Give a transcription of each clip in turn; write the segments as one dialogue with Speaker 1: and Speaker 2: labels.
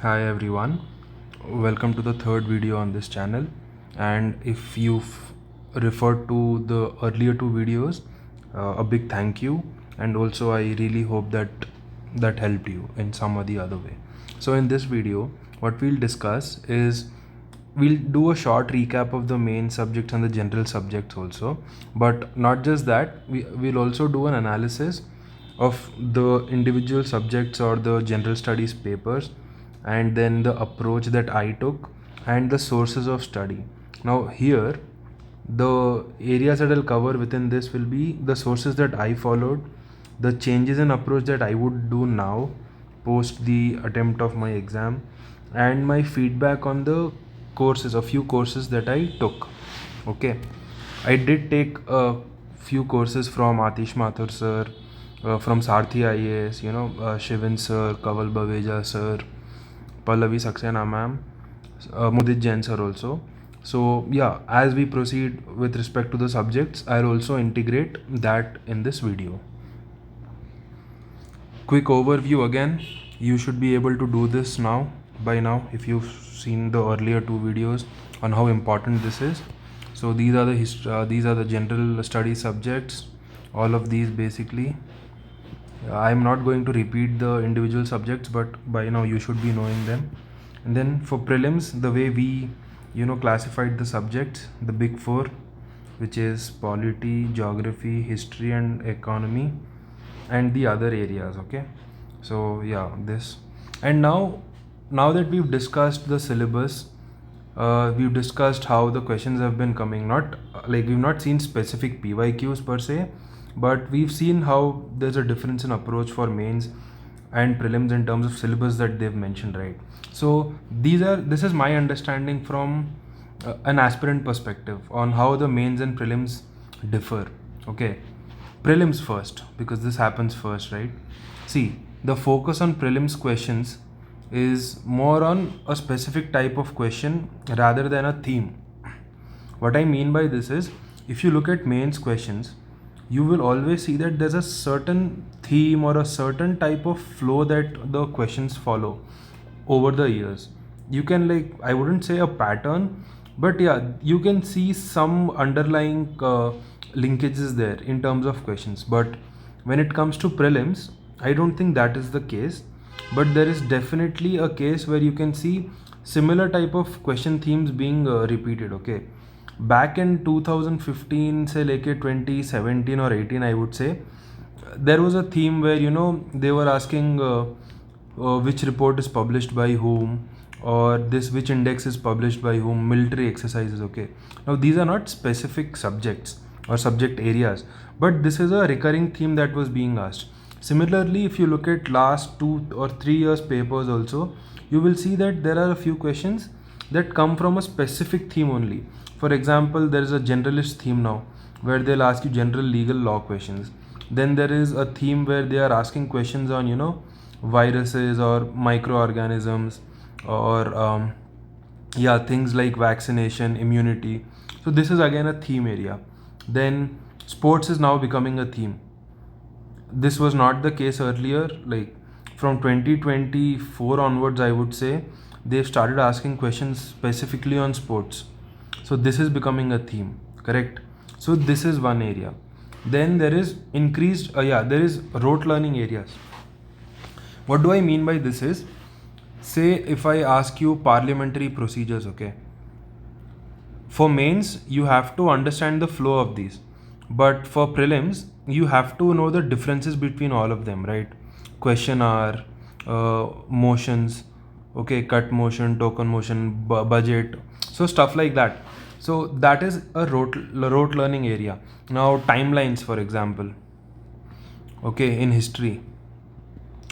Speaker 1: Hi everyone, welcome to the third video on this channel. And if you've referred to the earlier two videos, a big thank you, and also I really hope that helped you in some or the other way. So in this video, what we'll discuss is we'll do a short recap of the main subjects and the general subjects also, but not just that, we'll also do an analysis of the individual subjects or the general studies papers, and then the approach that I took and the sources of study. Now here, the areas that I'll cover within this will be the sources that I followed, the changes in approach that I would do now post the attempt of my exam, and my feedback on the courses, a few courses that I took. Okay, I did take a few courses from Atish Mathur sir, from Sarrthi IAS, Shivin sir, Kaval Baveja sir, Pallavi Saxena ma'am, Mudit Jain sir also. So yeah, as we proceed with respect to the subjects, I'll also integrate that in this video. Quick overview again, you should be able to do this by now if you've seen the earlier two videos on how important this is. So these are the general study subjects, all of these basically. I'm not going to repeat the individual subjects, but by now you should be knowing them. And then for prelims, the way we classified the subjects, the big four, which is polity, geography, history and economy, and the other areas. Okay, so yeah, this. And now that we've discussed the syllabus, we've discussed how the questions have been coming. Not like we've not seen specific PYQs per se, but we've seen how there's a difference in approach for mains and prelims in terms of syllabus that they've mentioned, right? So this is my understanding from an aspirant perspective on how the mains and prelims differ. Okay, prelims first, because this happens first, right? See, the focus on prelims questions is more on a specific type of question rather than a theme. What I mean by this is, if you look at mains questions, you will always see that there's a certain theme or a certain type of flow that the questions follow over the years. You can, like, I wouldn't say a pattern, but yeah, you can see some underlying linkages there in terms of questions. But when it comes to prelims, I don't think that is the case, but there is definitely a case where you can see similar type of question themes being repeated. Okay, back in 2015 say like 2017 or 18, I would say there was a theme where they were asking which report is published by whom, or this which index is published by whom, military exercises. Okay, now these are not specific subjects or subject areas, but this is a recurring theme that was being asked. Similarly, if you look at last 2 or 3 years papers also, you will see that there are a few questions that come from a specific theme only. For example, there is a generalist theme now where they'll ask you general legal law questions. Then there is a theme where they are asking questions on viruses or microorganisms, or things like vaccination, immunity. So this is again a theme area. Then sports is now becoming a theme. This was not the case earlier. Like from 2024 onwards, I would say they've started asking questions specifically on sports. So this is becoming a theme, correct? So this is one area. Then there is there is rote learning areas. What do I mean by this is, say if I ask you parliamentary procedures, okay, for mains you have to understand the flow of these, but for prelims you have to know the differences between all of them, right? Question hour, motions, okay, cut motion, token motion, budget, so stuff like that. So that is a rote learning area. Now timelines, for example, okay, in history,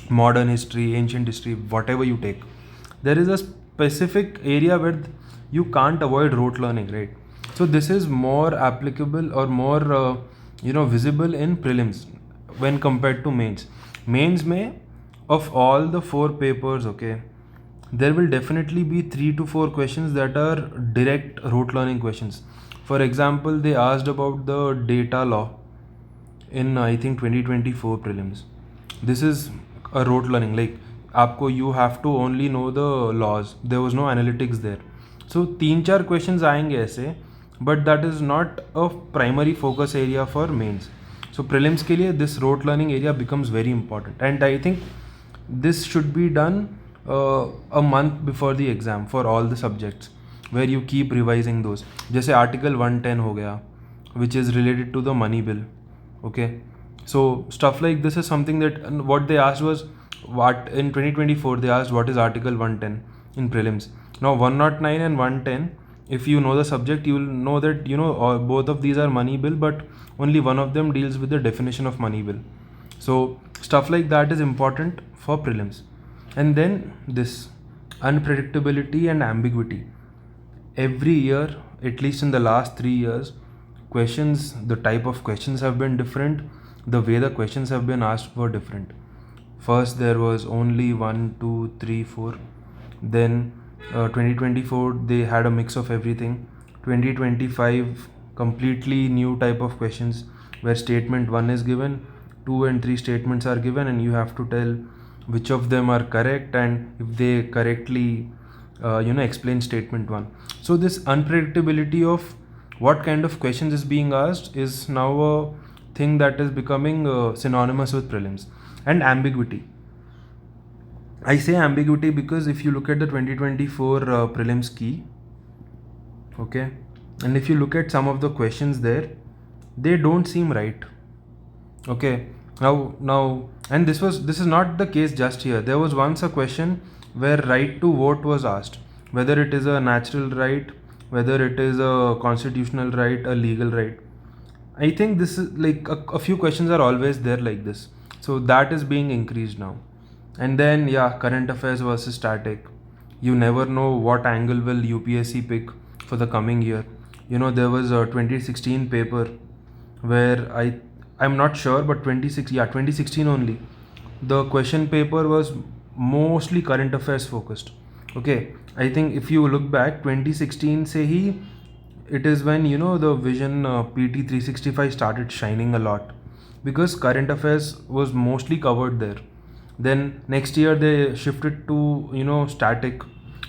Speaker 1: modern history, ancient history, whatever you take, there is a specific area where you can't avoid rote learning, right? So this is more applicable or more visible in prelims when compared to mains may, of all the 4 papers, okay, there will definitely be 3 to 4 questions that are direct rote learning questions. For example, they asked about the data law in I think 2024 prelims. This is a rote learning. Like, आपको you have to only know the laws, there was no analytics there. So 3-4 questions आएंगे ऐसे, but that is not a primary focus area for mains. So prelims के लिए this rote learning area becomes very important, and I think this should be done a month before the exam for all the subjects, where you keep revising those. जैसे article 110 हो गया, which is related to the money bill. Okay, so stuff like this is something that, what they asked was, what in 2024 they asked what is article 110 in prelims. Now 109 and 110, if you know the subject, you will know that both of these are money bill, but only one of them deals with the definition of money bill. So stuff like that is important for prelims. And then this unpredictability and ambiguity. Every year, at least in the last 3 years, questions, the type of questions have been different, the way the questions have been asked were different. First there was only 1, 2, 3, 4. Then 2024 they had a mix of everything. 2025 completely new type of questions, where statement 1 is given, 2 and 3 statements are given, and you have to tell which of them are correct, and if they correctly explain statement 1. So this unpredictability of what kind of questions is being asked is now a thing that is becoming synonymous with prelims. And ambiguity. I say ambiguity because if you look at the 2024 prelims key, okay, and if you look at some of the questions there, they don't seem right. Okay, now, and this is not the case just here. There was once a question where right to vote was asked, whether it is a natural right, whether it is a constitutional right, a legal right. I think this is like a few questions are always there like this. So that is being increased now. And then current affairs versus static. You never know what angle will UPSC pick for the coming year. There was a 2016 paper where I'm not sure, but 2016 only. The question paper was mostly current affairs focused. Okay, I think if you look back, 2016 se it is when the vision PT 365 started shining a lot, because current affairs was mostly covered there. Then next year they shifted to static.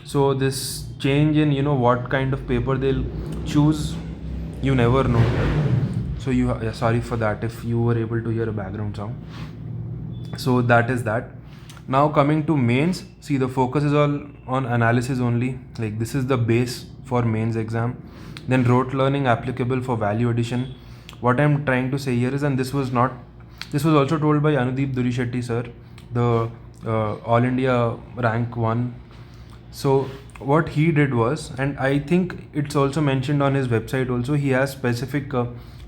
Speaker 1: So this change in what kind of paper they'll choose, you never know. So sorry for that if you were able to hear a background sound. So that is that. Now coming to mains, see, the focus is all on analysis only. Like this is the base for mains exam. Then rote learning applicable for value addition. What I'm trying to say here is, and this was also told by Anudeep Durishetty sir, the All India rank 1. So what he did was, and I think it's also mentioned on his website also, he has specific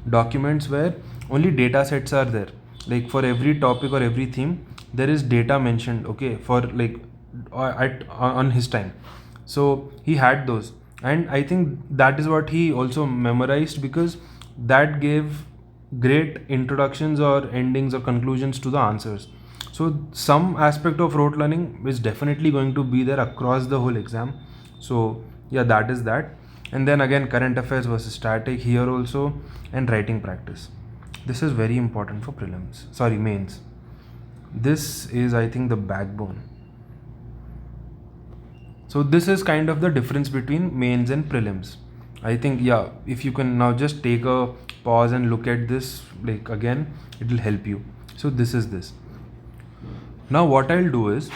Speaker 1: documents where only data sets are there. Like for every topic or every theme, there is data mentioned, okay, for like on his time. So he had those, and I think that is what he also memorized, because that gave great introductions or endings or conclusions to the answers. So some aspect of rote learning is definitely going to be there across the whole exam. So that is that. And then again, current affairs versus static here also, and writing practice. This is very important for mains. This is, I think, the backbone. So this is kind of the difference between mains and prelims. I think, if you can now just take a pause and look at this, like again, it will help you. So this is this. Now what I'll do is,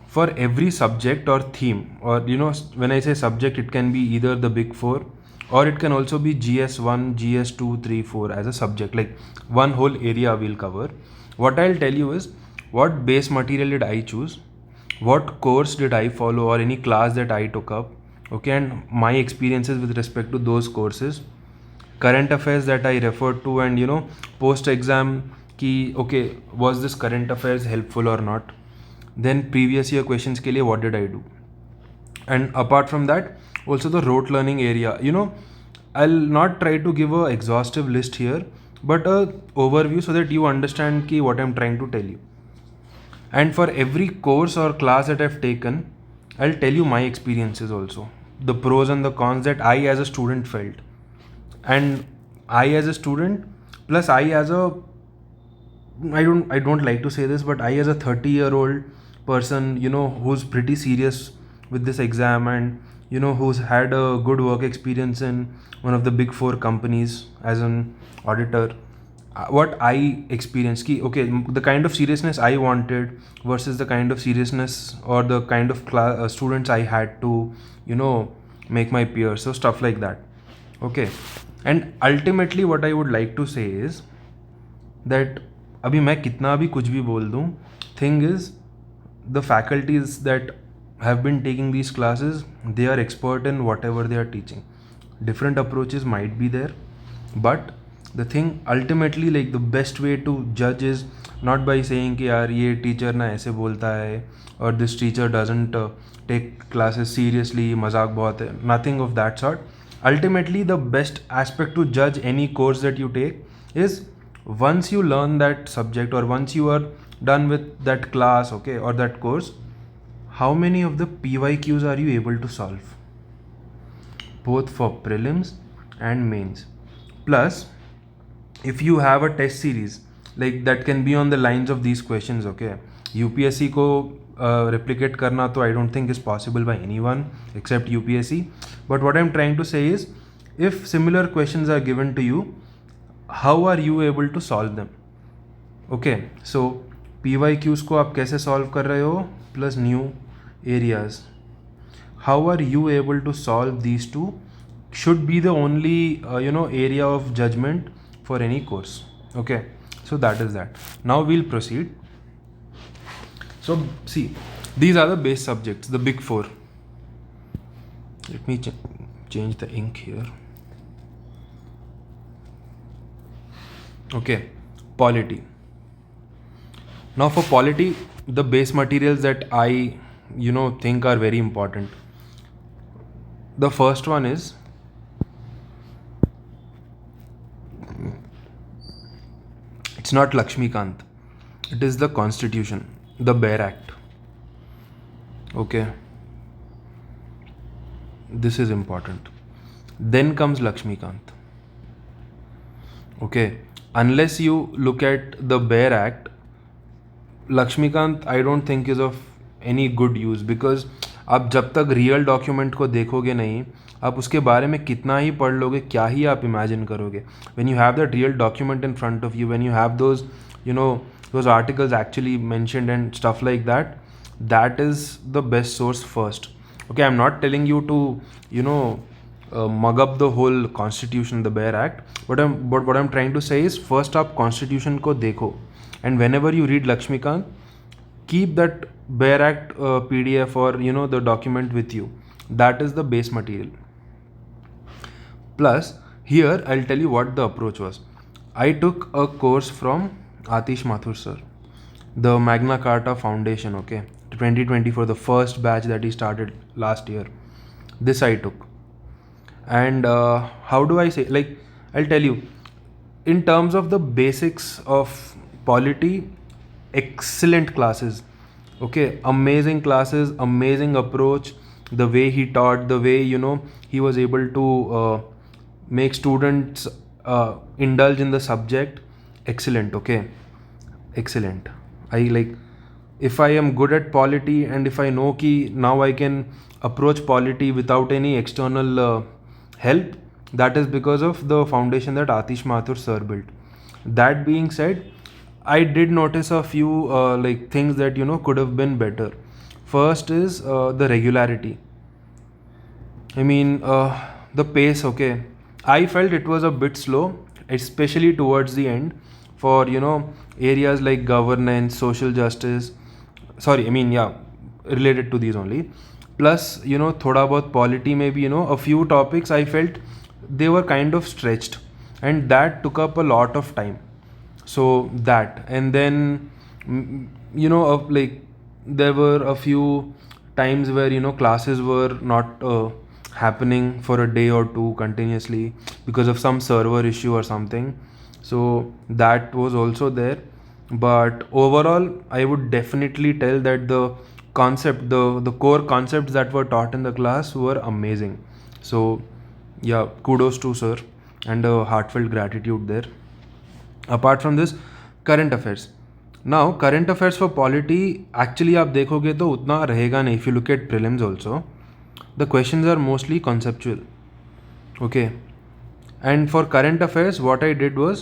Speaker 1: for every subject or theme, or when I say subject, it can be either the big 4, or it can also be GS1, GS2, 3, 4 as a subject, like one whole area we'll cover. What I'll tell you is, what base material did I choose, what course did I follow, or any class that I took up, okay, and my experiences with respect to those courses, current affairs that I referred to, and post exam ki, okay, was this current affairs helpful or not, then previous year questions ke liye what did I do. And apart from that, also the rote learning area, I'll not try to give a exhaustive list here, but a overview so that you understand ki what I'm trying to tell you. And for every course or class that I've taken, I'll tell you my experiences also, the pros and the cons that I as a student felt. And I as a student, plus I as a, I don't like to say this, but I as a 30-year-old person, who's pretty serious with this exam, and who's had a good work experience in one of the big four companies as an auditor. What I experienced, okay, the kind of seriousness I wanted versus the kind of seriousness or the kind of students I had to make my peers, so stuff like that. Okay, and ultimately what I would like to say is that अभी मैं कितना भी कुछ भी बोल दूँ, thing is the faculties that have been taking these classes, they are expert in whatever they are teaching. Different approaches might be there, but the thing ultimately, like, the best way to judge is not by saying कि यार ये teacher ना ऐसे बोलता है, or this teacher doesn't take classes seriously, मजाक बहुत है, nothing of that sort. Ultimately, the best aspect to judge any course that you take is once you learn that subject, or once you are done with that class, okay, or that course, how many of the PYQs are you able to solve, both for prelims and mains. Plus, if you have a test series like that can be on the lines of these questions, okay, UPSC को replicate करना तो I don't think is possible by anyone except UPSC. But what I'm trying to say is, if similar questions are given to you, how are you able to solve them? Okay, so PYQs को आप कैसे solve कर रहे हो, plus new areas. How are you able to solve these two should be the only area of judgment for any course. Okay, so that is that. Now we'll proceed. So see, these are the base subjects, the big four. Let me change the ink here. Okay, polity. Now for polity, the base materials that I think are very important. The first one is it's not Lakshmikant, it is the Constitution, the Bare Act. Okay, this is important. Then comes Lakshmikant. Okay, unless you look at the Bare Act, Lakshmikant I don't think is of any good use, because आप जब तक real document को देखोगे नहीं, आप उसके बारे में कितना ही पढ़ लोगे, क्या ही आप इमेजिन करोगे. When you have that real document in front of you, when you have those those articles actually mentioned and stuff like that, that is the best source first. Okay, I'm not telling you to mug up the whole constitution, the Bare Act, but what I'm trying to say is, first आप constitution को देखो, and whenever you read Lakshmikant, keep that Bare Act PDF or the document with you. That is the base material. Plus, here I'll tell you what the approach was. I took a course from Atish Mathur sir, the Magna Carta Foundation, okay, 2024, the first batch that he started last year. This I took. And how do I say, like, I'll tell you, in terms of the basics of polity, excellent classes. Okay, amazing classes, amazing approach, the way he taught, the way he was able to make students indulge in the subject. Excellent. Okay, excellent. I like, if I am good at polity and if I know ki now I can approach polity without any external help, that is because of the foundation that Atish Mathur sir built. That being said, I did notice a few like things that could have been better. First is the regularity. I mean, the pace. Okay, I felt it was a bit slow, especially towards the end, for areas like governance, social justice. Sorry, I mean, yeah, related to these only. Plus, thoda bahut polity, maybe a few topics I felt they were kind of stretched, and that took up a lot of time. So that, and then like, there were a few times where classes were not happening for a day or two continuously because of some server issue or something. So that was also there. But overall, I would definitely tell that the concept, the core concepts that were taught in the class were amazing. So yeah, kudos to sir, and a heartfelt gratitude there. Apart from this, current affairs. Now current affairs for polity actually आप देखोगे तो उतना रहेगा नहीं. If you look at prelims also the questions are mostly conceptual. Okay, and for current affairs what I did was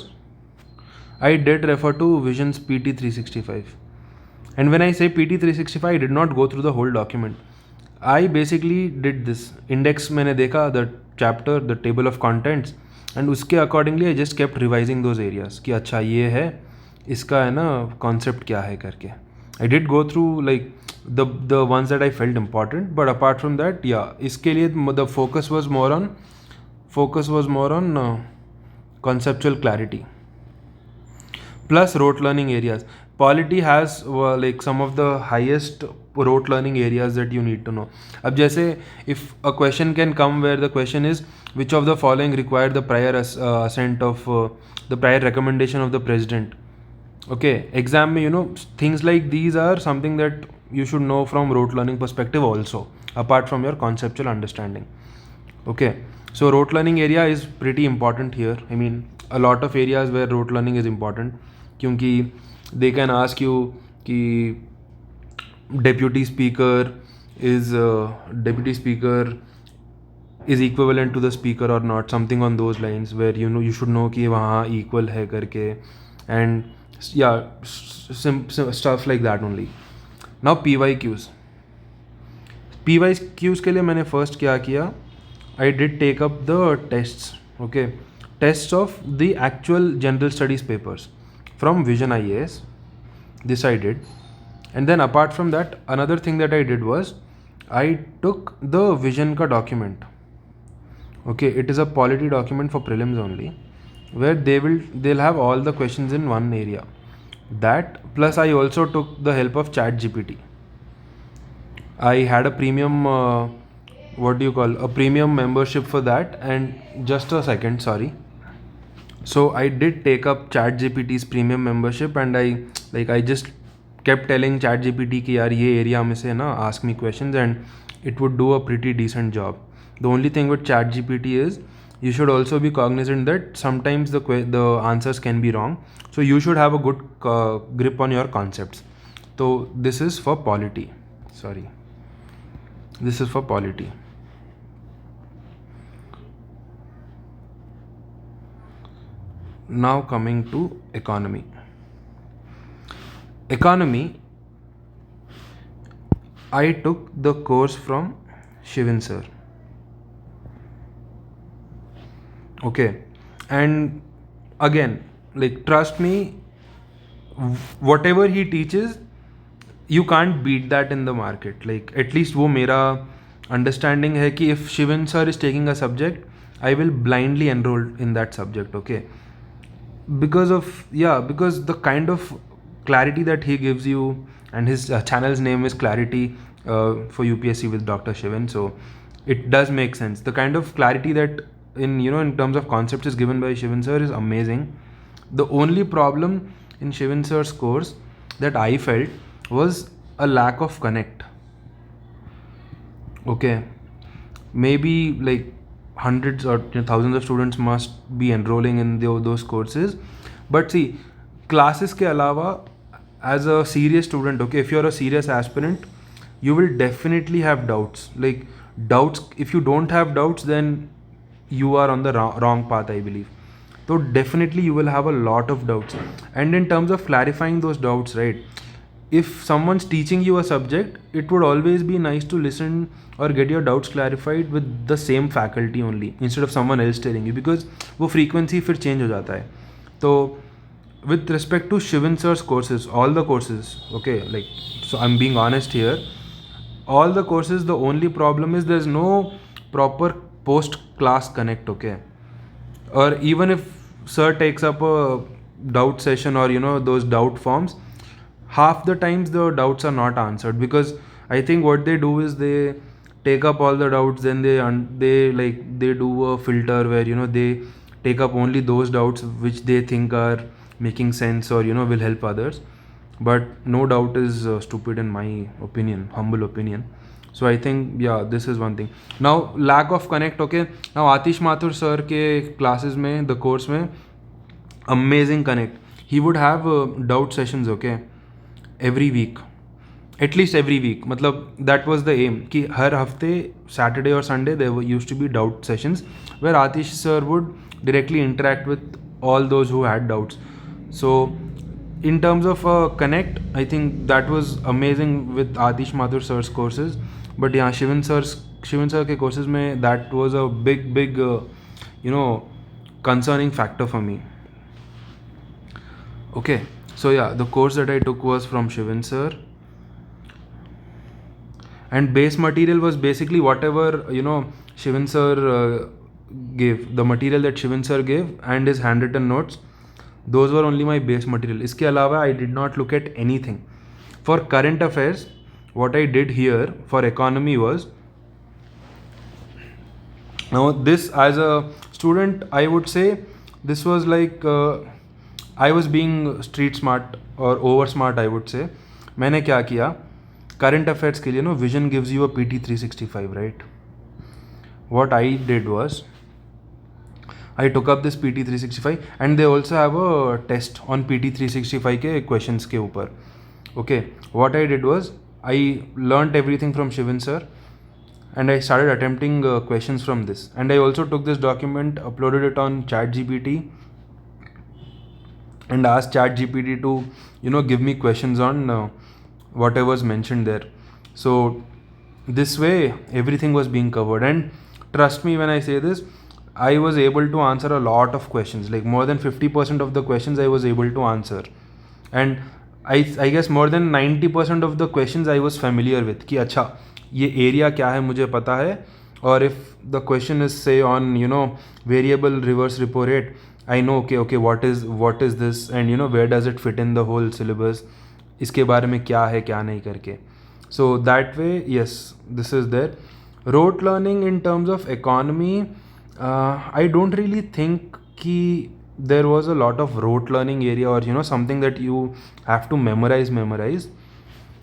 Speaker 1: I did refer to Vision's PT 365, and when I say PT 365 I did not go through the whole document. I basically did this index, मैंने देखा the chapter, the table of contents, and उसके accordingly I just kept revising those areas कि अच्छा ये है, इसका है ना concept क्या है करके. I did go through like the ones that I felt important, but apart from that yeah, इसके लिए the focus was more on conceptual clarity plus rote learning areas. Polity has like some of the highest rote learning areas that you need to know. अब जैसे if a question can come where the question is which of the following require the prior assent of the prior recommendation of the president. Okay, exam में things like these are something that you should know from rote learning perspective also, apart from your conceptual understanding. Okay, so rote learning area is pretty important here. I mean, a lot of areas where rote learning is important, क्योंकि they can ask you कि deputy speaker is equivalent to the speaker or not, something on those lines, where you should know कि वहाँ equal है करके, and yeah, stuff like that only. Now PYQs के लिए मैंने first क्या किया, I did take up the tests, okay, tests of the actual general studies papers from Vision IAS. This I did, and then apart from that, another thing that I did was I took the Vision ka document. Okay, it is a polity document for prelims only, where they'll have all the questions in one area. That plus I also took the help of ChatGPT. I had a premium a premium membership for that, and just a second, sorry. So I did take up ChatGPT's premium membership, and I just kept telling ChatGPT कि यार ये area में से ना ask me questions, and it would do a pretty decent job. The only thing with ChatGPT is you should also be cognizant that sometimes the answers can be wrong, so you should have a good grip on your concepts. So this is for polity. This is for polity. Now coming to economy. I took the course from Shivin Sir. Okay, and again, like, trust me, whatever he teaches, you can't beat that in the market. Like, at least वो मेरा understanding है कि if Shivin Sir is taking a subject, I will blindly enroll in that subject. Okay, because the kind of clarity that he gives you, and his channel's name is Clarity for UPSC with Dr. Shivin, so it does make sense. The kind of clarity that in terms of concepts is given by Shivin Sir is amazing. The only problem in Shivin Sir's course that I felt was a lack of connect. Okay, maybe like hundreds or thousands of students must be enrolling in those courses, but see, classes के अलावा, as a serious student, okay, if you're a serious aspirant, you will definitely have doubts. Like, doubts, if you don't have doubts, then you are on the wrong path, I believe. So definitely you will have a lot of doubts, and in terms of clarifying those doubts, right, if someone's teaching you a subject, it would always be nice to listen or get your doubts clarified with the same faculty only, instead of someone else telling you, because वो frequency फिर change हो जाता है. तो with respect to Shivin Sir's courses, all the courses, okay, like, so I'm being honest here, all the courses, the only problem is there's no proper post class connect. Okay, or even if sir takes up a doubt session or those doubt forms, half the times the doubts are not answered, because I think what they do is they take up all the doubts, then they do a filter where they take up only those doubts which they think are making sense or will help others. But no doubt is stupid in my opinion, humble opinion. So I think this is one thing. Now lack of connect. Okay, now Atish Mathur sir के classes में, the course में, amazing connect. He would have doubt sessions. Okay, every week, at least every week. मतलब that was the aim कि हर हफ्ते Saturday or Sunday there used to be doubt sessions where Atish sir would directly interact with all those who had doubts. So in terms of connect, I think that was amazing with Atish Mathur sir's courses. But yeah, Shivin sir के courses में that was a big concerning factor for me. Okay, so yeah, the course that I took was from Shivin sir, and base material was basically whatever Shivin sir gave, the material that Shivin sir gave and his handwritten notes. Those were only my base material. इसके अलावा I did not look at anything. For current affairs, what I did here for economy was, now this as a student I would say this was like I was being street smart or over smart I would say. मैंने क्या किया, current affairs के लिए vision gives you a PT 365, right? What I did was I took up this PT 365 and they also have a test on PT 365 के questions के ऊपर. Okay, what I did was I learnt everything from Shivin sir and I started attempting questions from this, and I also took this document, uploaded it on ChatGPT and asked ChatGPT to give me questions on whatever's mentioned there. So this way everything was being covered, and trust me when I say this, I was able to answer a lot of questions, like more than 50% of the questions I was able to answer, and I guess more than 90% of the questions I was familiar with कि अच्छा ये area क्या है मुझे पता है, और if the question is say on variable reverse repo rate, I know okay what is this and where does it fit in the whole syllabus, इसके बारे में क्या है क्या नहीं करके. So that way yes, this is there. Rote learning in terms of economy, I don't really think कि there was a lot of rote learning area or something that you have to memorize.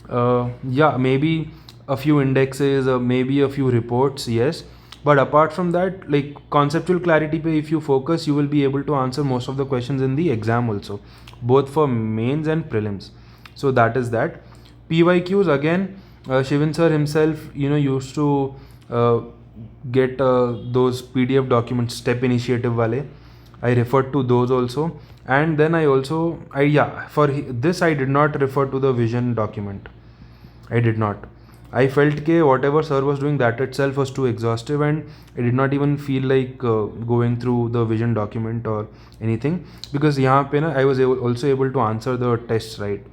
Speaker 1: Yeah, maybe a few indexes or maybe a few reports, yes, but apart from that, like conceptual clarity pe if you focus, you will be able to answer most of the questions in the exam also, both for mains and prelims. So that is that. PYQs again, Shivin sir himself used to get those PDF documents, step initiative wale. I referred to those also, and then for this I did not refer to the vision document. I did not. I felt ke whatever sir was doing, that itself was too exhaustive, and I did not even feel like going through the vision document or anything, because यहाँ पे I was also able to answer the tests, right?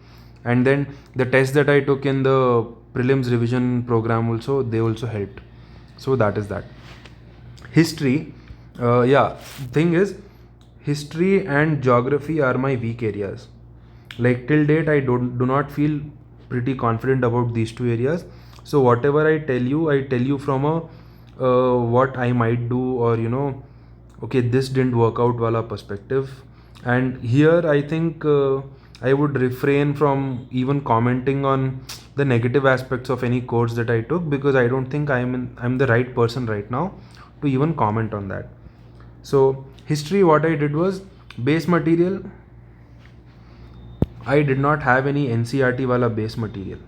Speaker 1: And then the tests that I took in the prelims revision program also, they also helped. So that is that. History, thing is, history and geography are my weak areas. Like till date I do not feel pretty confident about these two areas. So whatever I tell you from a what I might do, or okay, this didn't work out wala perspective. And here I think I would refrain from even commenting on the negative aspects of any course that I took, because I don't think I'm the right person right now to even comment on that. So history, what I did was base material. I did not have any NCERT wala base material.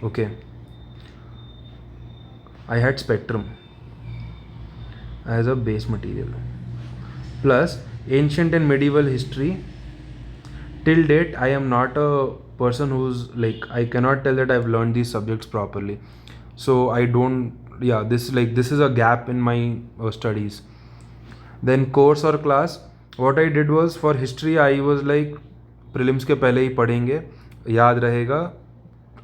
Speaker 1: Okay, I had Spectrum as a base material, plus ancient and medieval history. Till date I am not a person who's like, I cannot tell that I've learned these subjects properly. So I don't, this is a gap in my studies. Then course or class, what I did was for history I was like prelims के पहले ही पढ़ेंगे, याद रहेगा,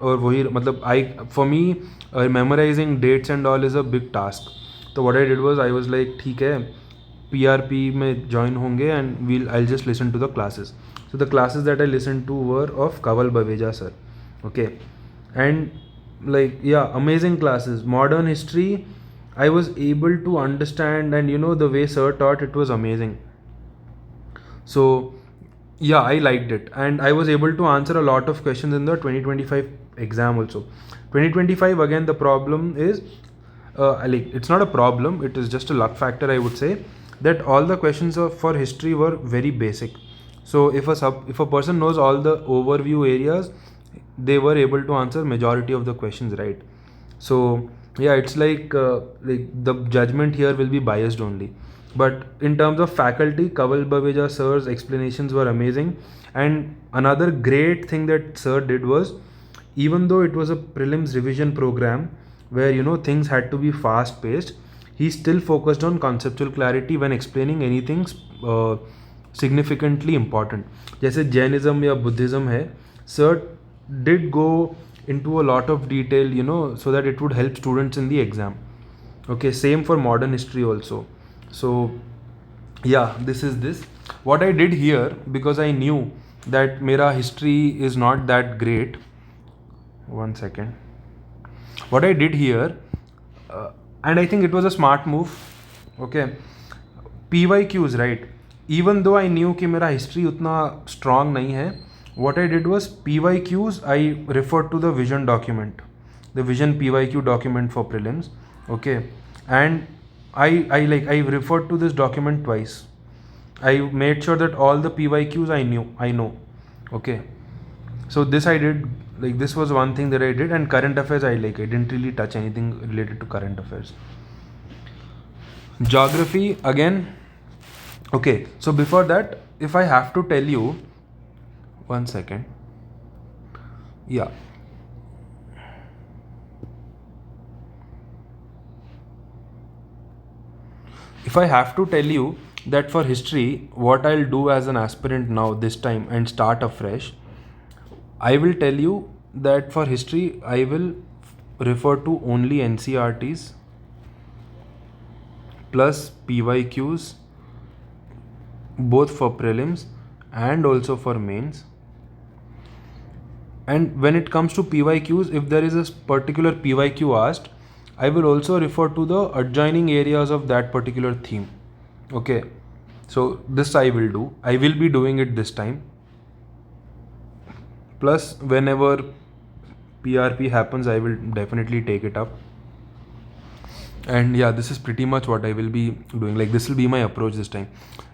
Speaker 1: और वही मतलब for me memorizing dates and all is a big task. So what I did was I was like ठीक है PRP में join होंगे and I'll just listen to the classes. So the classes that I listened to were of Kaval Baveja sir. Okay, and amazing classes. Modern history, I was able to understand, and the way sir taught, it was amazing. So I liked it, and I was able to answer a lot of questions in the 2025 exam also. 2025 again, the problem is it's not a problem, it is just a luck factor, I would say, that all the questions for history were very basic. So if a person knows all the overview areas, they were able to answer majority of the questions right. So yeah, it's like the judgment here will be biased only. But in terms of faculty, Kaval Baveja sir's explanations were amazing. And another great thing that sir did was, even though it was a prelims revision program where things had to be fast paced, he still focused on conceptual clarity when explaining anything uh, significantly important. जैसे Jainism या Buddhism है, sir did go into a lot of detail, so that it would help students in the exam. Okay, same for modern history also. So yeah, this is this. What I did here, because I knew that mera history is not that great. One second. What I did here, and I think it was a smart move. Okay, PYQs, right? Even though I knew कि मेरा history उतना strong नहीं है, what I did was PYQs, I referred to the vision document, the vision PYQ document for prelims. Okay, and I referred to this document twice. I made sure that all the PYQs I know. Okay, so this I did, like this was one thing that I did. And current affairs, I didn't really touch anything related to current affairs. Geography again. Okay, so before that, if I have to tell you, one second, yeah, if I have to tell you that for history, what I'll do as an aspirant now this time and start afresh, I will tell you that for history, I will refer to only NCRTs plus PYQs, both for prelims and also for mains. And when it comes to PYQs, if there is a particular PYQ asked, I will also refer to the adjoining areas of that particular theme. Okay, so this I will do. I will be doing it this time. Plus, whenever PRP happens, I will definitely take it up. And yeah, this is pretty much what I will be doing. Like, this will be my approach this time.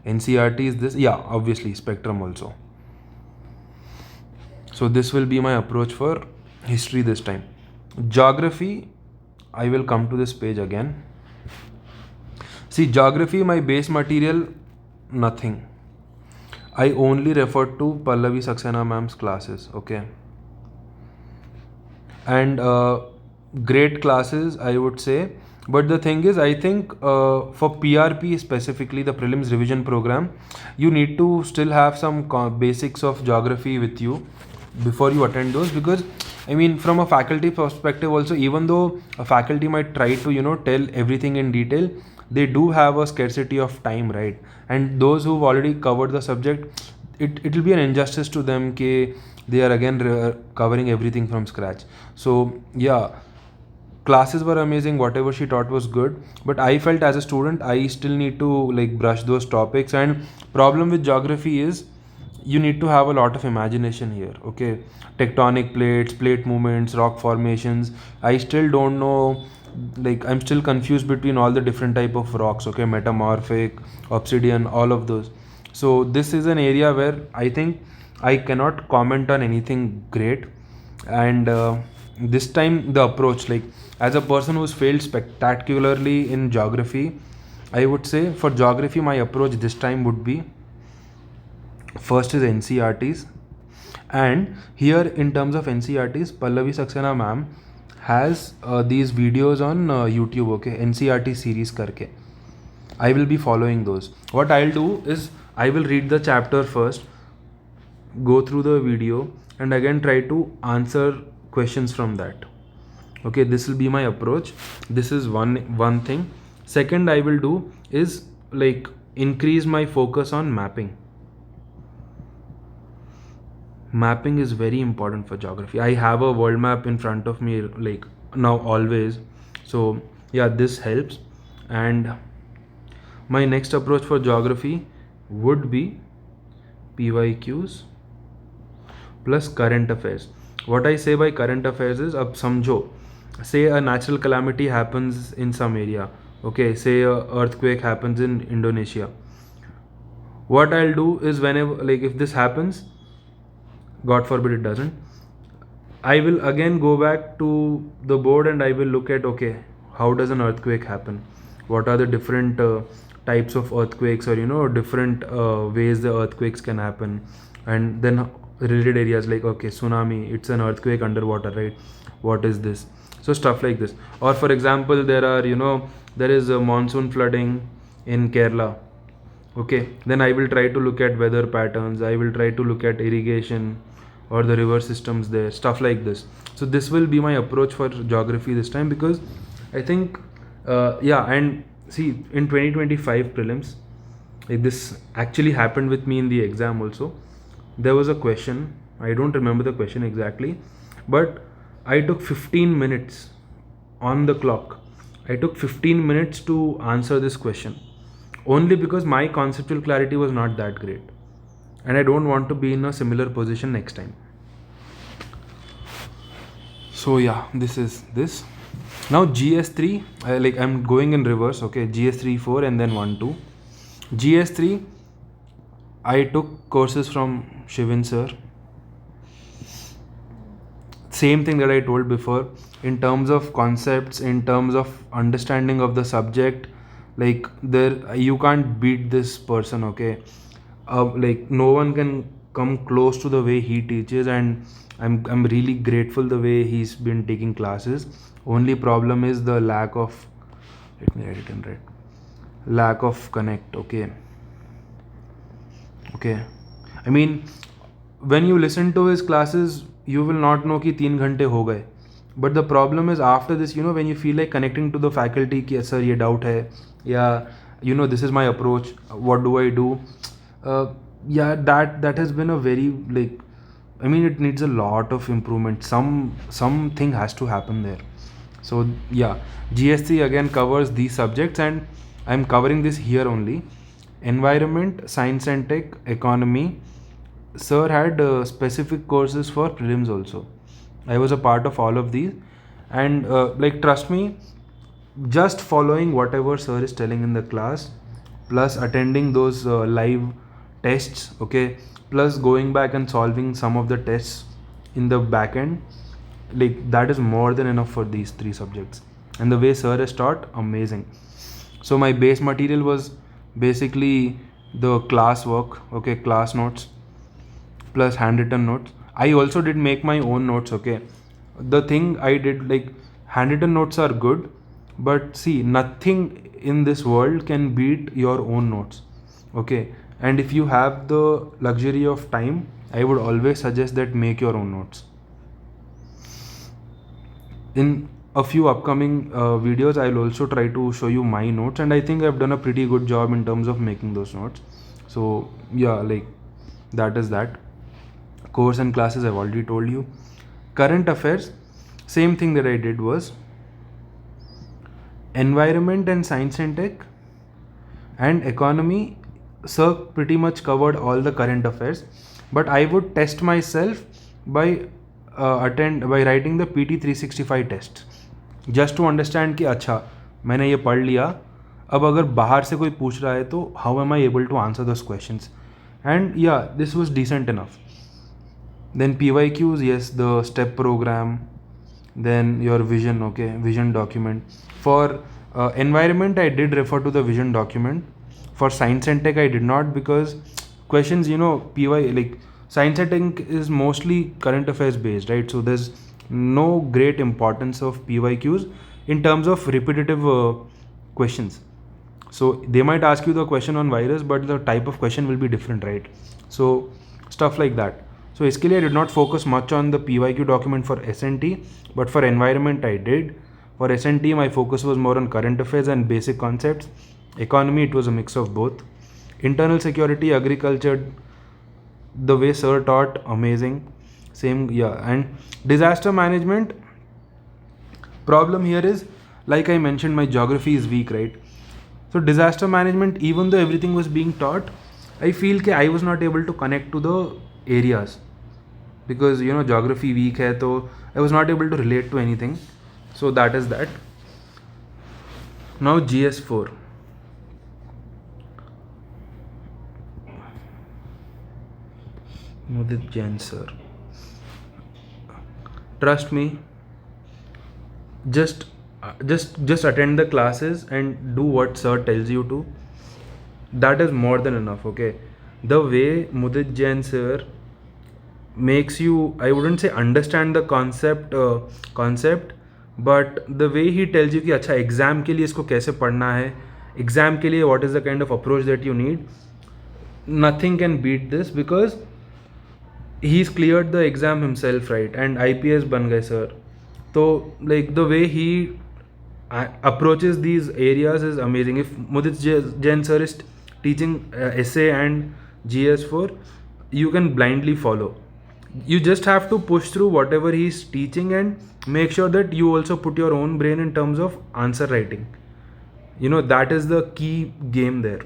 Speaker 1: NCRT is this. Yeah, obviously, spectrum also. So this will be my approach for history this time. Geography, I will come to this page again. See, geography, my base material, nothing. I only referred to Pallavi Saxena ma'am's classes, okay? And great classes, I would say. But the thing is, I think for PRP specifically, the prelims revision program, you need to still have some basics of geography with you before you attend those. Because I mean, from a faculty perspective also, even though a faculty might try to tell everything in detail, they do have a scarcity of time, right? And those who've already covered the subject, it will be an injustice to them that they are again covering everything from scratch. So yeah, classes were amazing, whatever she taught was good, but I felt as a student I still need to brush those topics. And problem with geography is you need to have a lot of imagination here. Okay, tectonic plates, plate movements, rock formations, I still don't know, I'm still confused between all the different type of rocks. Okay, metamorphic, obsidian, all of those. So this is an area where I think I cannot comment on anything great. And this time the approach, as a person who's failed spectacularly in geography, I would say for geography my approach this time would be, first is NCRTs. And here in terms of NCRTs, Pallavi Saxena ma'am has these videos on YouTube, okay, NCRT series karke. I will be following those. What I'll do is I will read the chapter first, go through the video, and again try to answer questions from that. Okay, this will be my approach. This is one thing. Second I will do is increase my focus on mapping. Mapping is very important for geography. I have a world map in front of me now always. So yeah, this helps. And my next approach for geography would be PYQs plus current affairs. What I say by current affairs is, ab samjho, say a natural calamity happens in some area, okay, say a earthquake happens in Indonesia. What I'll do is, whenever if this happens, God forbid it doesn't, I will again go back to the board and I will look at, okay, how does an earthquake happen? What are the different types of earthquakes, or different ways the earthquakes can happen? And then related areas like, okay, tsunami, it's an earthquake underwater, right? What is this? So stuff like this. Or for example, there is a monsoon flooding in Kerala. Okay, then I will try to look at weather patterns, I will try to look at irrigation or the river systems there, stuff like this. So this will be my approach for geography this time, because I think yeah. And see, in 2025 prelims, this actually happened with me in the exam also. There was a question, I don't remember the question exactly, but I took 15 minutes on the clock. I took 15 minutes to answer this question, only because my conceptual clarity was not that great, and I don't want to be in a similar position next time. So yeah, this is this. Now GS3, I'm going in reverse. Okay, GS3 4 and then 1 2. GS3, I took courses from Shivin Sir. Same thing that I told before, in terms of concepts, in terms of understanding of the subject, like there you can't beat this person. Okay, like no one can come close to the way he teaches, and I'm really grateful the way he's been taking classes. Only problem is the lack of, let me write it in red, lack of connect. Okay, I mean, when you listen to his classes, you will not know कि 3 घंटे हो गए. But the problem is after this, when you feel like connecting to the faculty कि sir ये doubt है, या this is my approach, what do I do? Yeah, that has been a very, like, I mean, it needs a lot of improvement. Something has to happen there. So yeah, GS3 again covers these subjects, and I'm covering this here only. Environment, science and tech, economy. Sir had specific courses for prelims also. I was a part of all of these, and like, trust me, just following whatever sir is telling in the class, plus attending those live tests, okay, plus going back and solving some of the tests in the back end, like, that is more than enough for these three subjects. And the way sir has taught, amazing. So my base material was basically the class work, okay, class notes plus handwritten notes. I also did make my own notes, okay. The thing I did, like, handwritten notes are good, but see, nothing in this world can beat your own notes, okay. And if you have the luxury of time, I would always suggest that make your own notes. In a few upcoming videos, I'll also try to show you my notes, and I think I've done a pretty good job in terms of making those notes. So yeah, like, that is that. Course and classes, I've already told you. Current affairs, same thing that I did was environment and science and tech and economy. Sir pretty much covered all the current affairs, but I would test myself by by writing the PT 365 test, just to understand कि अच्छा, मैंने ये पढ़ लिया, अब अगर बाहर से कोई पूछ रहा है तो how am I able to answer those questions. And yeah, this was decent enough. Then PYQs, yes, the step program, then your vision, okay, vision document. For environment, I did refer to the vision document. For science and tech, I did not, because questions, PY, like, science and tech is mostly current affairs based, right? So there's no great importance of PYQs in terms of repetitive questions. So they might ask you the question on virus, but the type of question will be different, right? So stuff like that. So basically, I did not focus much on the PYQ document for SNT, but for environment I did. For SNT, my focus was more on current affairs and basic concepts. Economy, it was a mix of both. Internal security, agriculture, the way sir taught, amazing. Same, yeah. And disaster management, problem here is, like I mentioned, my geography is weak, right? So disaster management, even though everything was being taught, I feel that I was not able to connect to the areas, because geography weak hai, so I was not able to relate to anything. So that is that. Now GS4. Mudit Jain sir. trust me, just attend the classes and do what sir tells you to. That is more than enough. Okay, the way Mudit Jain sir makes you, I wouldn't say understand the concept, but the way he tells you कि अच्छा exam के लिए इसको कैसे पढ़ना है, exam के लिए what is the kind of approach that you need, nothing can beat this because he's cleared the exam himself, right? And IPS बन गए sir. So like the way he approaches these areas is amazing. If Mudit Jain sir is teaching essay and GS4, you can blindly follow. You just have to push through whatever he's teaching and make sure that you also put your own brain in terms of answer writing. You know, that is the key game there.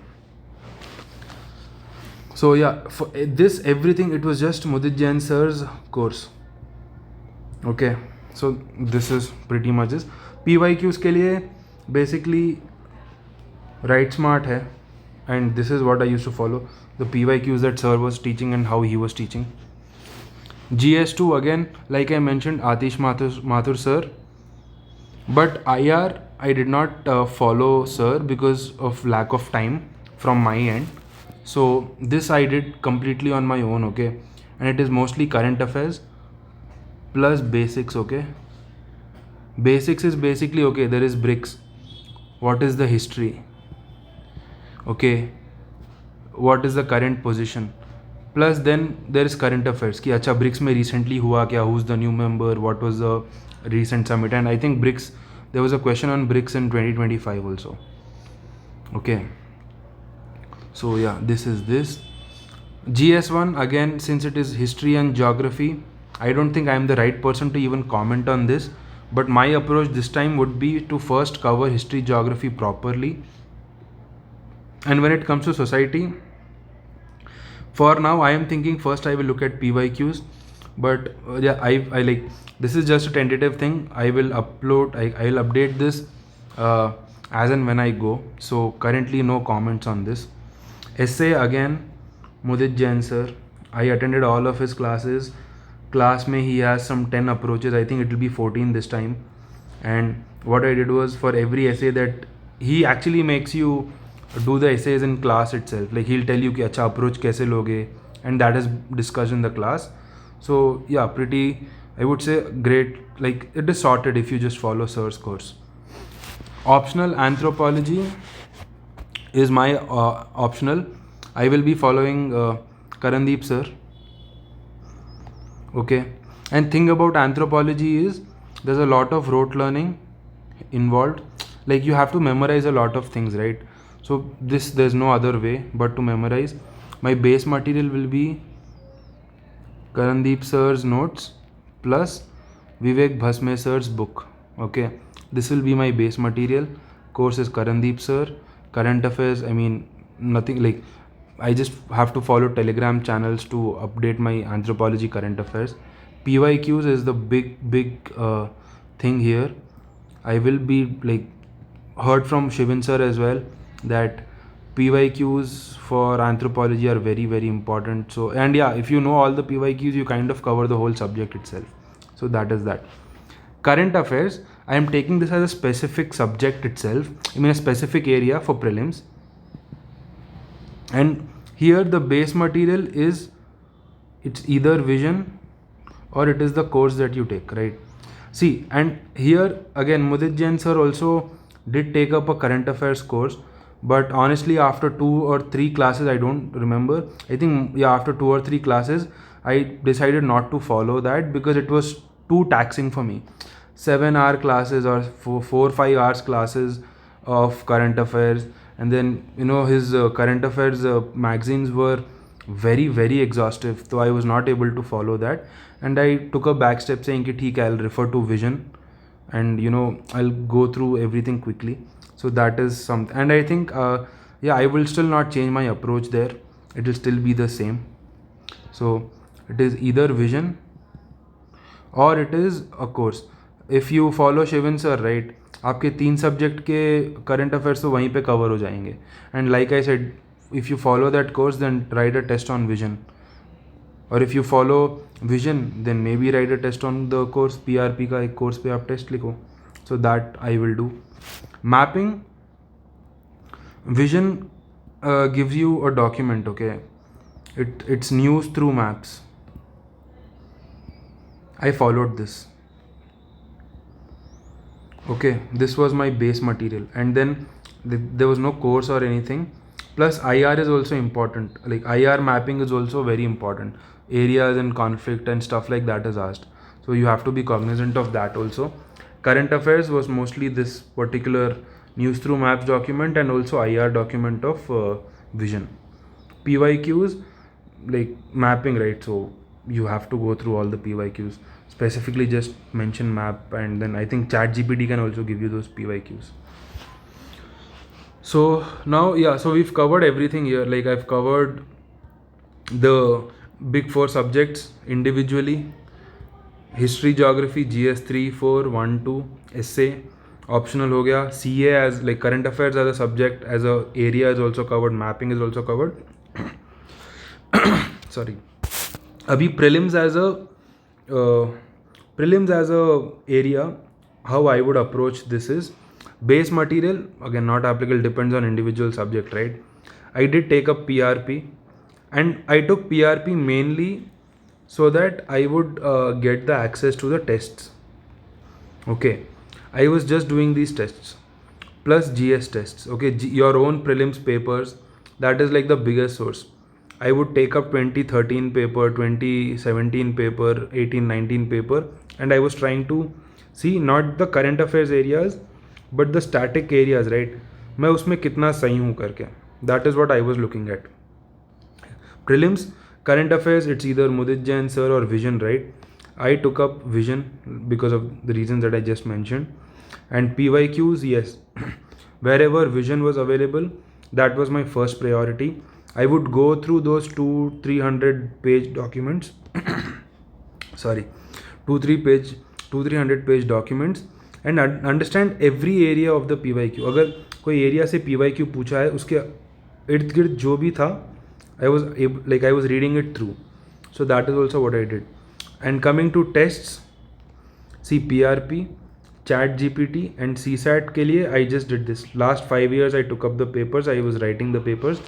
Speaker 1: So yeah, for this everything, it was just Mudit Jain sir's course. Okay, so this is pretty much this. PYQs के लिए basically write smart है, and this is what I used to follow, the PYQs that sir was teaching and how he was teaching. GS2 again, like I mentioned, Atish Mathur sir, but IR I did not follow sir because of lack of time from my end. So this I did completely on my own. Okay, and it is mostly current affairs plus basics. Okay, basics is basically, okay, there is BRICS, what is the history, okay, what is the current position, plus then there is current affairs कि अच्छा BRICS में recently हुआ क्या, who's the new member, what was the recent summit, and I think BRICS, there was a question on BRICS in 2025 also. Okay, so yeah, this is this. GS1 again, since it is history and geography, I don't think I am the right person to even comment on this, but my approach this time would be to first cover history geography properly, and when it comes to society, for now I am thinking first I will look at PYQs, but yeah, I like, this is just a tentative thing. I will upload, I'll update this as and when I go. So currently no comments on this. Essay again, Mudit Jain sir, I attended all of his classes. Class mein he has some 10 approaches, I think it will be 14 this time. And what I did was, for every essay that he actually makes you do the essays in class itself, like he'll tell you कि अच्छा approach कैसे लोगे, and that is discussed in the class. So yeah, pretty, I would say great, like it is sorted if you just follow sir's course. Optional anthropology is my optional. I will be following Karandeep sir. Okay, and thing about anthropology is there's a lot of rote learning involved, like you have to memorize a lot of things, right? So this, there's no other way but to memorize. My base material will be Karandeep sir's notes plus Vivek Bhasme sir's book. Okay, this will be my base material. Course is Karandeep sir. Current affairs, I mean, nothing, like I just have to follow Telegram channels to update my anthropology current affairs. PYQs is the big thing here. I will be like, heard from Shivin sir as well that PYQs for anthropology are very, very important. So, and yeah, if you know all the PYQs, you kind of cover the whole subject itself. So that is that. Current affairs, I am taking this as a specific subject itself, I mean a specific area for prelims. And here the base material is, it's either vision or it is the course that you take, right? See, and here again Mudit Jain sir also did take up a current affairs course, but honestly after 2 or 3 classes, I don't remember, I think yeah, after 2 or 3 classes I decided not to follow that because it was too taxing for me. 7-hour classes or 4-5 hours classes of current affairs, and then you know his current affairs magazines were very, very exhaustive, so I was not able to follow that, and I took a back step saying कि ठीक है, I'll refer to vision and you know I'll go through everything quickly. So that is something, and I think yeah, I will still not change my approach there, it will still be the same. So it is either vision or it is a course. If you follow Shivin sir, right, आपके 3 subject के current affairs तो वहीं पे cover हो जाएंगे. And like I said, if you follow that course, then write a test on vision, or if you follow vision, then maybe write a test on the course. PRP का एक course पे आप test लिखो. So that I will do. Mapping, vision gives you a document, okay? It's news through maps. I followed this. Okay, this was my base material, and then there was no course or anything. Plus IR is also important, like IR mapping is also very important. Areas and conflict and stuff like that is asked, so you have to be cognizant of that also. Current affairs was mostly this particular news through maps document, and also IR document of vision. PYQs, like mapping, right? So you have to go through all the PYQs. Specifically just mention map, and then I think ChatGPT can also give you those PYQs. So now, yeah, so we've covered everything here. Like I've covered the big 4 subjects individually: history, geography, GS 3, 4, 1, 2, essay, optional हो गया. CA as like current affairs as a subject, as a area is also covered. Mapping is also covered. Sorry. अभी prelims as a area, how I would approach this is base material, again not applicable, depends on individual subject, right? I did take up PRP, and I took PRP mainly so that I would get the access to the tests. Okay, I was just doing these tests plus GS tests. Okay, your own prelims papers, that is like the biggest source. I would take up 2013 paper, 2017 paper, 18-19 paper, and I was trying to see not the current affairs areas but the static areas, right? मैं उसमें कितना सही हूँ करके. That is what I was looking at. Prelims, current affairs, it's either Mudit Jain sir or vision, right? I took up vision because of the reasons that I just mentioned. And PYQs, yes, wherever vision was available, that was my first priority. I would go through those 200-300 page documents. Sorry, 200-300 page documents, and understand every area of the PYQ. अगर कोई area से PYQ पूछा है, उसके इर्द गिर्द जो भी था, I was reading it through. So that is also what I did. And coming to tests, see PRP, ChatGPT and CSAT के लिए I just did this. Last 5 years I took up the papers. I was writing the papers.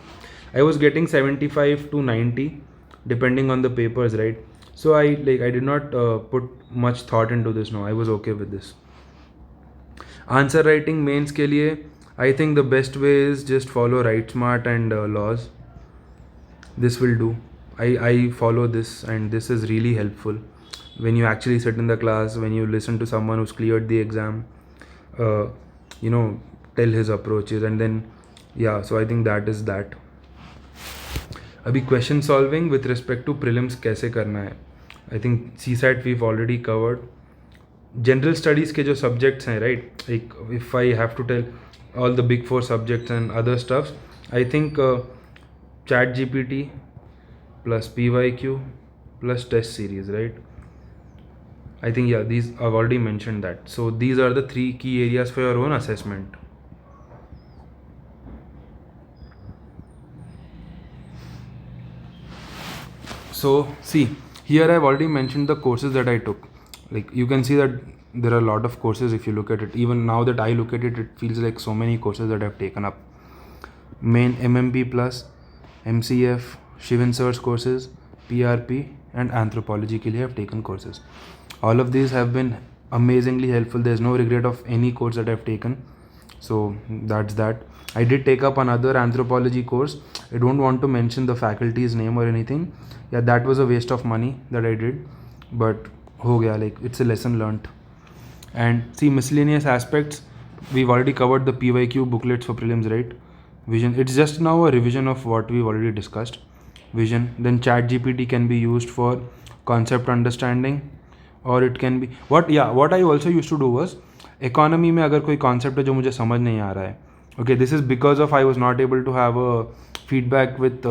Speaker 1: I was getting 75 to 90 depending on the papers, right? So I did not put much thought into this. No, I was okay with this. Answer writing mains के लिए, I think the best way is just follow Write Smart and laws. This will do. I follow this, and this is really helpful when you actually sit in the class, when you listen to someone who's cleared the exam, tell his approaches, and then yeah, so I think that is that. अभी question solving with respect to prelims कैसे करना है, I think CSAT we've already covered. General studies के जो subjects हैं, right, like if I have to tell all the big 4 subjects and other stuffs, I think ChatGPT plus PYQ plus test series, right? I think, yeah, these I've already mentioned that. So these are the 3 key areas for your own assessment. So see, here I've already mentioned the courses that I took. Like you can see that there are a lot of courses if you look at it. Even now that I look at it, it feels like so many courses that I've taken up. Main MMP plus, MCF, Shivin Sir's courses, PRP and anthropology के लिए I've taken courses. All of these have been amazingly helpful. There's no regret of any course that I've taken. So that's that. I did take up another anthropology course. I don't want to mention the faculty's name or anything. Yeah, that was a waste of money that I did, but ho gaya, like it's a lesson learnt. And see, miscellaneous aspects, we've already covered the PYQ booklets for prelims, right? Vision, it's just now a revision of what we've already discussed. Vision, then ChatGPT can be used for concept understanding, or it can be what I also used to do was economy में अगर कोई concept है जो मुझे समझ नहीं आ रहा है, okay, this is because of I was not able to have a feedback with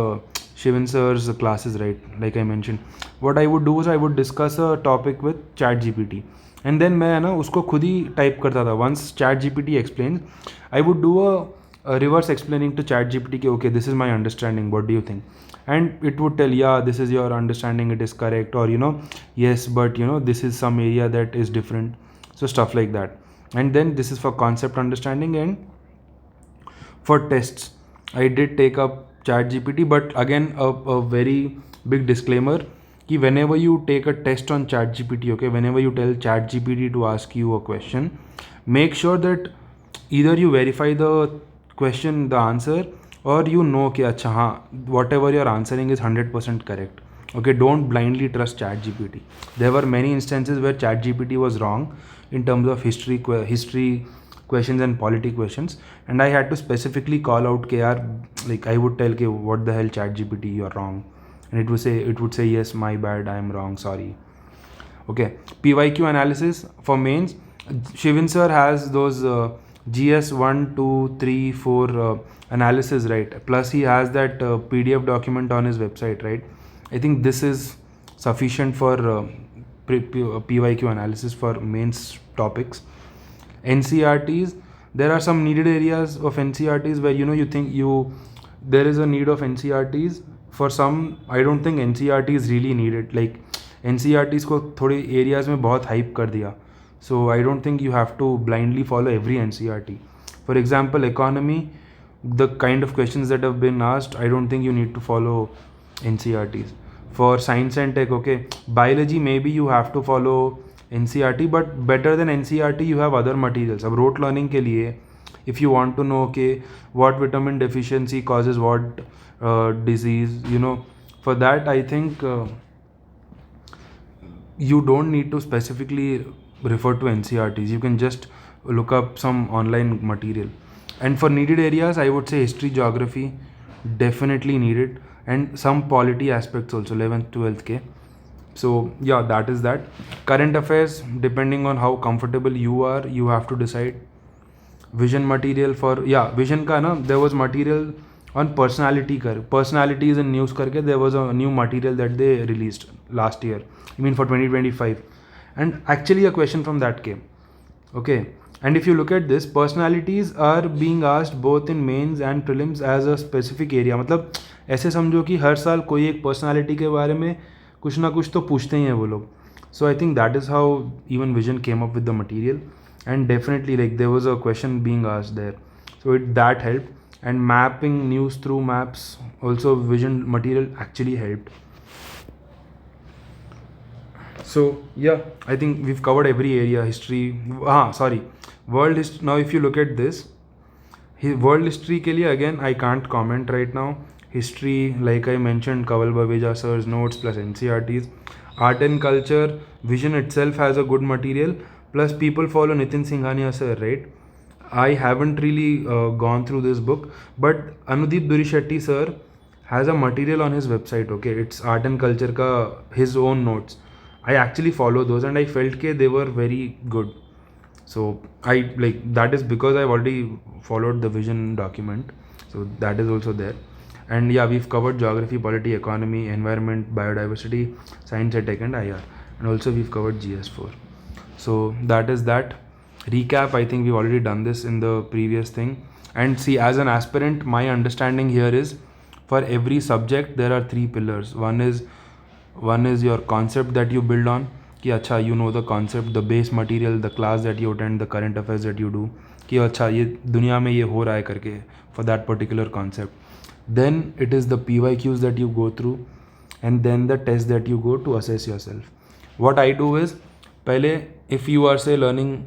Speaker 1: Shivin Sir's classes, right? Like I mentioned, what I would do is I would discuss a topic with ChatGPT, and then मैं ना उसको खुद ही type करता था. Once ChatGPT explains, I would do a reverse explaining to ChatGPT कि okay, this is my understanding, what do you think? And it would tell, yeah, this is your understanding, it is correct, or yes, but this is some area that is different. So stuff like that. And then this is for concept understanding. And for tests, I did take up ChatGPT, but again, a very big disclaimer कि whenever you take a test on ChatGPT, okay, whenever you tell ChatGPT to ask you a question, make sure that either you verify the question, the answer, or कि अच्छा हाँ, whatever you're answering is 100% correct. Okay, don't blindly trust ChatGPT. There were many instances where ChatGPT was wrong in terms of history questions and polity questions, and I had to specifically call out कि यार, like I would tell कि what the hell ChatGPT, you're wrong, and it would say yes, my bad, I am wrong, sorry. Okay, PYQ analysis for mains. Shivin Sir has those GS 1, 2, 3, 4 analysis, right? Plus he has that PDF document on his website, right? I think this is sufficient for PYQ analysis for mains topics. NCRTs, there are some needed areas of NCRTs where you think there is a need of NCRTs. For some, I don't think NCRT is really needed. Like NCRTs को थोड़े areas में बहुत hype कर दिया. So I don't think you have to blindly follow every NCRT. For example, economy, the kind of questions that have been asked, I don't think you need to follow NCRTs. For science and tech, okay, biology, maybe you have to follow NCRT, but better than NCRT, you have other materials. अब rote learning के लिए, if you want to know okay, what vitamin deficiency causes what disease, for that I think you don't need to specifically refer to NCRTs. You can just look up some online material. And for needed areas, I would say history, geography, definitely needed, and some polity aspects also, 11th, 12th ke. So yeah, that is that. Current affairs, depending on how comfortable you are, you have to decide. Vision material for, vision ka na, there was material on personalities in news karke, there was a new material that they released last year, I mean for 2025, and actually a question from that came. Okay, and if you look at this, personalities are being asked both in mains and prelims as a specific area. मतलब ऐसे समझो कि हर साल कोई एक personality के बारे में कुछ ना कुछ तो पूछते ही हैं वो लोग. So I think that is how even Vision came up with the material, and definitely like there was a question being asked there, so that helped. And mapping news through maps, also Vision material actually helped. So yeah, I think we've covered every area. History, world history. Now if you look at this, world history के लिए again I can't comment right now. History, like I mentioned, Kaval Baveja sir's notes plus NCRTs. Art and culture, Vision itself has a good material, plus people follow Nitin Singhania sir, right? I haven't really gone through this book, but Anudeep Durishetty sir has a material on his website. Okay, it's art and culture ka his own notes. I actually follow those, and I felt that they were very good. So I like that is because I've already followed the Vision document, so that is also there. And yeah, we've covered geography, polity, economy, environment, biodiversity, science and tech, and IR, and also we've covered GS4. So that is that. Recap, I think we've already done this in the previous thing. And see, as an aspirant, my understanding here is for every subject there are 3 pillars. One is your concept that you build on, कि अच्छा you know the concept, the base material, the class that you attend, the current affairs that you do, कि अच्छा ये दुनिया में ये हो रहा है करके for that particular concept. Then it is the PYQs that you go through, and then the test that you go to assess yourself. What I do is, पहले if you are say learning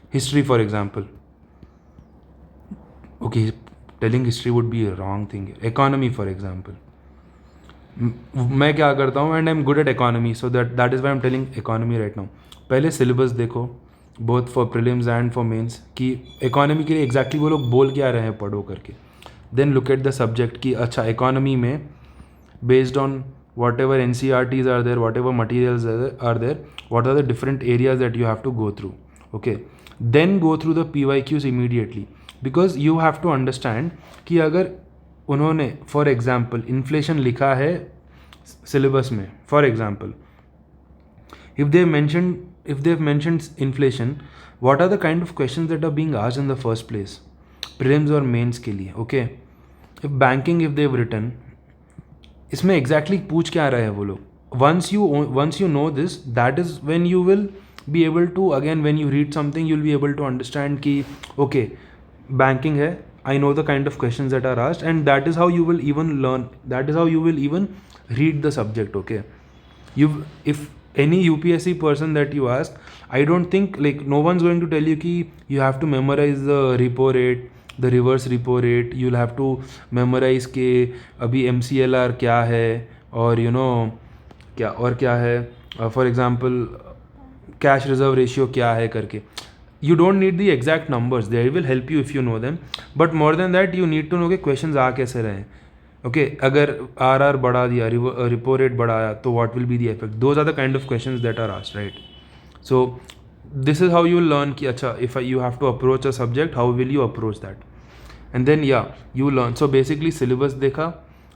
Speaker 1: history for example, okay, telling history would be a wrong thing. Economy for example, मैं क्या करता हूँ, and I'm good at economy, so that is why I'm telling economy right now. पहले syllabus देखो, both for prelims and for mains, कि economy के लिए exactly वो लोग बोल क्या रहे हैं पढ़ो करके. Then look at the subject कि अच्छा economy में based on whatever NCRTs are there, whatever materials are there, what are the different areas that you have to go through. Okay, then go through the PYQs immediately, because you have to understand कि अगर उन्होंने for example inflation लिखा है syllabus में, for example if they've mentioned inflation what are the kind of questions that are being asked in the first place, prelims or mains के लिए. Okay, if banking, if they've written, इसमें exactly पूछ क्या रहा है वो लोग. Once you know this, that is when you will be able to, again when you read something, you'll be able to understand कि okay, banking है, I know the kind of questions that are asked, and that is how you will even learn, that is how you will even read the subject. Okay, if any UPSC person that you ask, I don't think, like, no one's going to tell you कि you have to memorize the repo rate, the reverse repo rate, you'll have to memorize के अभी MCLR क्या है, और you know क्या है, for example cash reserve ratio क्या है करके. You don't need the exact numbers, they will help you if you know them, but more than that you need to know कि questions आ कैसे रहे हैं. Okay, अगर RR बढ़ा दिया, repo rate बढ़ाया, तो what will be the effect? Those are the kind of questions that are asked, right? So this is how you learn कि अच्छा, if you have to approach a subject, how will you approach that? And then you learn. So basically syllabus देखा,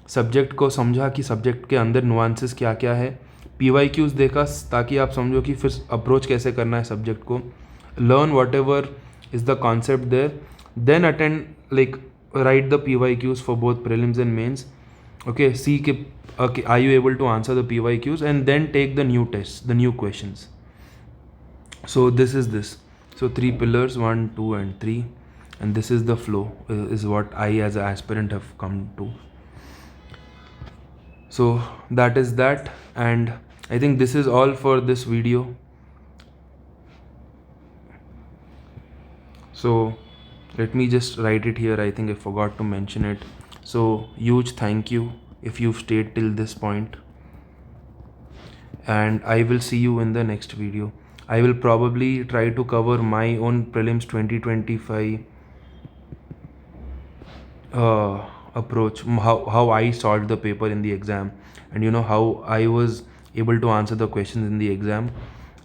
Speaker 1: subject को समझा कि subject के अंदर nuances क्या क्या है, PYQs देखा ताकि आप समझो कि फिर approach कैसे करना है subject को, learn whatever is the concept there, then attend, like, write the PYQs for both prelims and mains. Okay, see okay, are you able to answer the PYQs, and then take the new tests, the new questions. So this is this. So 3 pillars, 1, 2 and 3, and this is the flow, is what I as an aspirant have come to. So that is that, and I think this is all for this video. So let me just write it here, I think I forgot to mention it. So huge thank you if you've stayed till this point, and I will see you in the next video. I will probably try to cover my own prelims 2025 approach, how I solved the paper in the exam, and you know how I was able to answer the questions in the exam.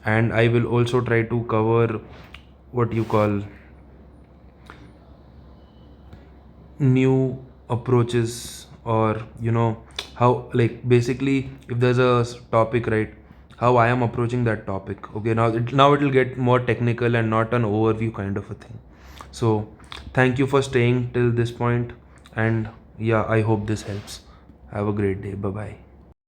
Speaker 1: And I will also try to cover what you call new approaches, or you know how, like, basically if there's a topic, right, how I am approaching that topic. Okay, now it will get more technical and not an overview kind of a thing. So thank you for staying till this point, and yeah, I hope this helps. Have a great day. Bye bye.